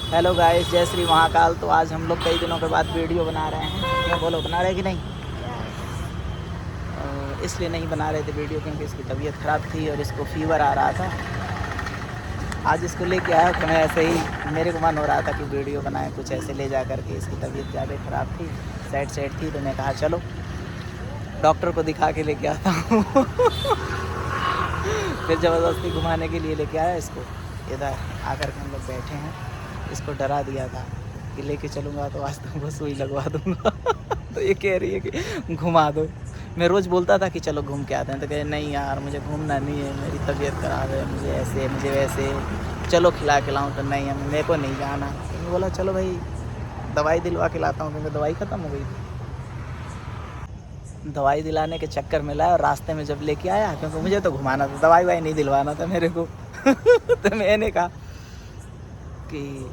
Hello guys, जय श्री महाकाल। तो आज हम लोग कई दिनों के बाद वीडियो बना रहे हैं। क्यों बोलो, बना रहे कि नहीं? इसलिए नहीं बना रहे थे वीडियो क्योंकि इसकी तबीयत ख़राब थी और इसको फीवर आ रहा था। आज इसको लेके आया तो मैं ऐसे ही मेरे को मन हो रहा था कि वीडियो बनाएं कुछ ऐसे ले जा कर के। इसकी तबीयत ज़्यादा ख़राब थी, सैड थी, तो मैं कहा चलो डॉक्टर को दिखा के लेके आता हूँ। फिर ज़बरदस्ती घुमाने के लिए लेके आया इसको। इधर आकर के हम लोग बैठे हैं। इसको डरा दिया था कि लेके चलूँगा तो आज तुमको सुई लगवा दूँगा। तो ये कह रही है कि घुमा दो। मैं रोज़ बोलता था कि चलो घूम के आते हैं, तो कहे नहीं यार मुझे घूमना नहीं है, मेरी तबीयत ख़राब है, मुझे ऐसे मुझे वैसे, चलो खिला खिलाऊँ, तो नहीं मेरे को नहीं जाना। तो मैं बोला चलो भाई दवाई दिलवा के लाता हूँ, क्योंकि दवाई ख़त्म हो गई थी। दवाई दिलाने के चक्कर में लाया और रास्ते में जब लेके आया, क्योंकि मुझे तो घुमाना था, दवाई वाई नहीं दिलवाना था मेरे को। तो मैंने कहा कि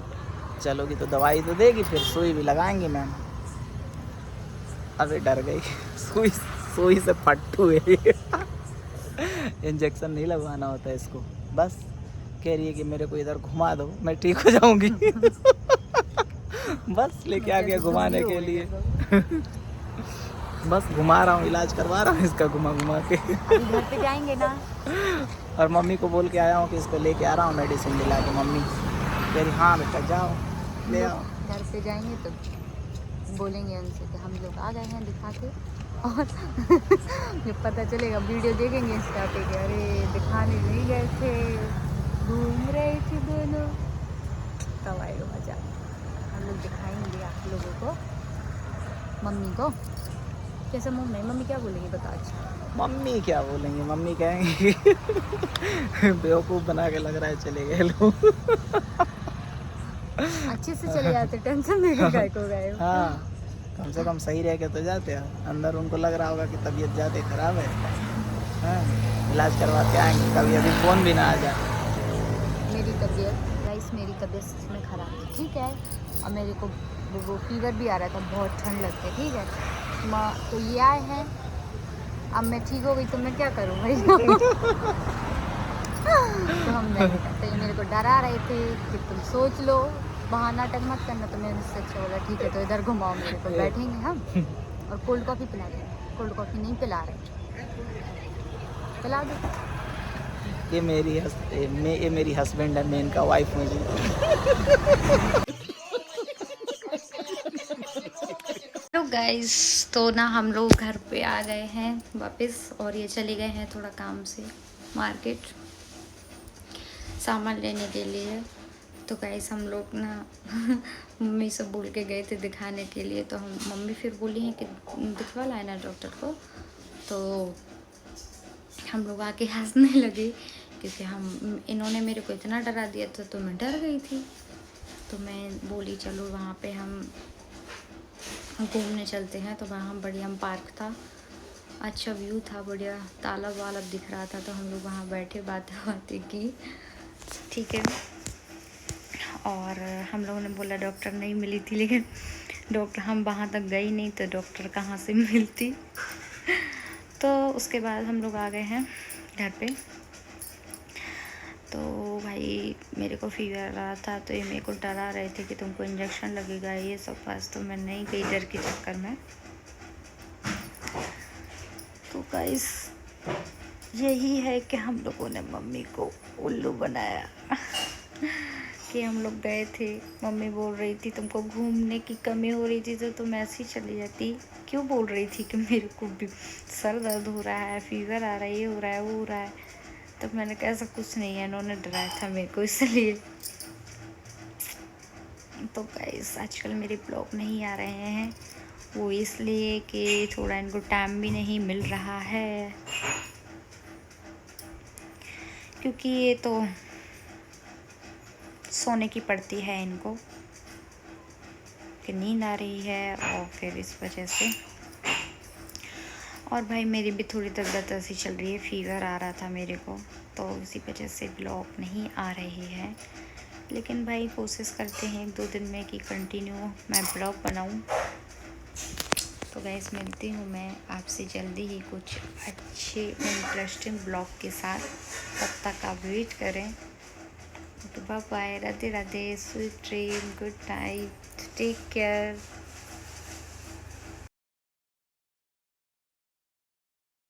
चलोगी तो दवाई तो देगी, फिर सुई भी लगाएंगे मैम। अबे डर गई। सुई से पट्टू है। इंजेक्शन नहीं लगवाना होता है इसको, बस कह रही है कि मेरे को इधर घुमा दो मैं ठीक हो जाऊंगी। बस लेके आ गया घुमाने के लिए। बस घुमा रहा हूँ, इलाज करवा रहा हूँ इसका घुमा घुमा के। अभी घर पे जाएंगे ना। और मम्मी को बोल के आया हूँ कि इसको लेके आ रहा हूँ मेडिसिन दिला के। मम्मी कह रही हाँ बेटा जाओ ले आओ। घर पे जाएंगे तो बोलेंगे उनसे कि हम लोग आ गए हैं दिखा के। और जब पता चलेगा वीडियो देखेंगे इंस्टा पे कि अरे दिखाने नहीं गए थे, घूम रहे थे दोनों, तब आएगा मजा। हम लोग दिखाएंगे आप लोगों को, मम्मी को। कैसे मुँह नहीं, मम्मी क्या बोलेंगी बता। अच्छा मम्मी क्या बोलेंगे, मम्मी कहेंगे बेवकूफ़ बना के लग रहा है चले गए लोग। अच्छे से चले जाते, टेंशन नहीं गए को गए। हाँ कम से कम सही रह के तो जाते हैं। अंदर उनको लग रहा होगा कि तबीयत ज़्यादा ख़राब है। हाँ इलाज करवा के आएंगे, कभी अभी फ़ोन भी ना आ जाए। मेरी तबीयत सच में ख़राब है, ठीक है। और मेरे को वो फीवर भी आ रहा था, बहुत ठंड लगती है, ठीक है। माँ तो ये आए हैं, अब मैं ठीक हो गई तो मैं क्या करूँ भाई। तो हम नहीं, तो ये मेरे को डरा रहे थे कि तुम सोच लो, वहाँ नाटक मत करना। तो मैंने उससे अच्छा बोला ठीक है तो इधर घुमाओ मेरे को, बैठेंगे हम और कोल्ड कॉफ़ी पिला देंगे। कोल्ड कॉफ़ी नहीं पिला रहे, पिला दो। ये मेरी हस्बैंड है, मैं इनका वाइफ हूँ जी। हेलो गाइस, तो ना हम लोग घर पे आ गए हैं वापस, और ये चले गए हैं थोड़ा काम से मार्केट सामान लेने के लिए। तो गाइस हम लोग ना मम्मी से बोल के गए थे दिखाने के लिए, तो हम मम्मी फिर बोली हैं कि दिखवा लाए ना डॉक्टर को। तो हम लोग आके हंसने लगे क्योंकि इन्होंने मेरे को इतना डरा दिया था, तो मैं डर गई थी। तो मैं बोली चलो वहाँ पे हम घूमने चलते हैं। तो वहाँ बढ़िया पार्क था, अच्छा व्यू था, बढ़िया तालाब वालाब दिख रहा था। तो हम लोग वहाँ बैठे बातें की, ठीक है। और हम लोगों ने बोला डॉक्टर नहीं मिली थी, लेकिन डॉक्टर हम वहाँ तक गई नहीं तो डॉक्टर कहाँ से मिलती। तो उसके बाद हम लोग आ गए हैं घर पे। तो भाई मेरे को फीवर आ रहा था, तो ये मेरे को डरा रहे थे कि तुमको इंजेक्शन लगेगा ये सब पास, तो मैं नहीं गई डर के चक्कर में। तो गाइस यही है कि हम लोगों ने मम्मी को उल्लू बनाया। कि हम लोग गए थे, मम्मी बोल रही थी तुमको घूमने की कमी हो रही थी तो तुम ऐसे ही चली जाती। क्यों बोल रही थी कि मेरे को भी सर दर्द हो रहा है, फीवर आ रहा है, ये हो रहा है, वो हो रहा है। तो मैंने कहा ऐसा कुछ नहीं है, इन्होंने डराया था मेरे को इसलिए। तो गाइस आजकल मेरे ब्लॉग नहीं आ रहे हैं, वो इसलिए कि थोड़ा इनको टाइम भी नहीं मिल रहा है, क्योंकि ये तो सोने की पड़ती है इनको कि नींद आ रही है, और फिर इस वजह से। और भाई मेरी भी थोड़ी तबीयत ऐसी चल रही है, फीवर आ रहा था मेरे को, तो इसी वजह से ब्लॉग नहीं आ रही है। लेकिन भाई कोशिश करते हैं 1-2 दिन में कि कंटिन्यू मैं ब्लॉग बनाऊं। तो गाइस मिलती हूँ मैं आपसे जल्दी ही कुछ अच्छे इंटरेस्टिंग ब्लॉग के साथ। तब तक आप वेट करें। Okay bye bye, Radhe Radhe, sweet dream, good night, take care.